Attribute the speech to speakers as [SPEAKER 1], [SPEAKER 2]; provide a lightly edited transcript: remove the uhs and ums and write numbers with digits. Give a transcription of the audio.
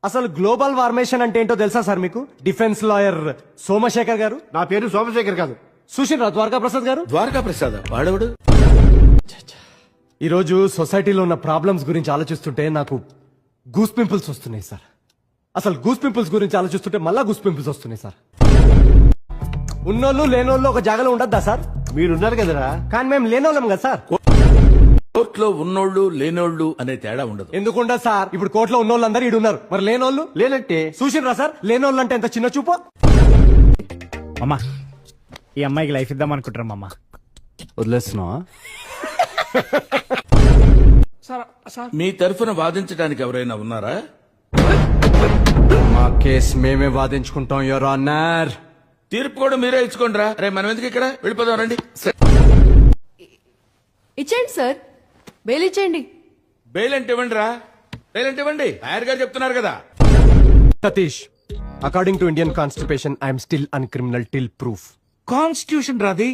[SPEAKER 1] అసలు గ్లోబల్ వార్మేషన్ అంటే ఏంటో తెలుసా సార్ మీకు? డిఫెన్స్ లాయర్ సోమశేఖర్ గారు.
[SPEAKER 2] నా పేరు సోమశేఖర్ కాదు.
[SPEAKER 1] సుశీల్ ద్వారకా ప్రసాద్ గారు.
[SPEAKER 3] ద్వారకా ప్రసాద్ వాడవుడు.
[SPEAKER 1] ఈ రోజు సొసైటీలో ఉన్న ప్రాబ్లమ్స్ గురించి ఆలోచిస్తుంటే నాకు గూస్ పింపుల్స్ వస్తున్నాయి సార్. అసలు గూస్ పింపుల్స్ గురించి ఆలోచిస్తుంటే మళ్ళా గూస్ పింపుల్స్ వస్తున్నాయి సార్. ఉన్నోళ్ళు లేనోళ్ళు ఒక జాగాలో ఉండద్దా సార్?
[SPEAKER 2] మీరున్నారు కదరా.
[SPEAKER 1] కానీ మేము లేనోళ్ళం కదా సార్.
[SPEAKER 3] కోర్టులో ఉన్నోళ్ళు లేనోళ్ళు అనే తేడా ఉండదు.
[SPEAKER 1] ఎందుకుండదు సార్? ఇప్పుడు కోర్టులో ఉన్నోళ్ళు అందరూ ఈడు ఉన్నారు, మరి లేనోళ్ళు
[SPEAKER 2] లేనట్టే.
[SPEAKER 1] చూసినరా సార్? లేనోళ్ళు అంటే ఎంత చిన్న చూపు.
[SPEAKER 4] అమ్మా ఈ అమ్మాయికి లైఫ్ ఇద్దాం అనుకుంటారా అమ్మా?
[SPEAKER 1] వదిలేస్తున్నావా?
[SPEAKER 3] మీ తరఫున వాదించడానికి ఎవరైనా ఉన్నారా?
[SPEAKER 1] మా కేసు మేమే వాదించుకుంటాం యువర్ ఆనర్.
[SPEAKER 3] తీర్పు కూడా మీరే ఇచ్చుకోండిరా. రే మనం ఎందుకు ఇక్కడ, వెళ్ళిపోదాం రండి.
[SPEAKER 5] ఇచ్చేయండి సార్, బెయిల్ ఇచ్చేయండి.
[SPEAKER 3] బెయిల్ అంటే ఇవ్వండి రా. బెయిల్ అంటే ఇవ్వండి, లాయర్ గారు చెప్తున్నారు కదా.
[SPEAKER 1] Satish, according to Indian constitution I'm still uncriminal till proof.
[SPEAKER 6] Constitution రాది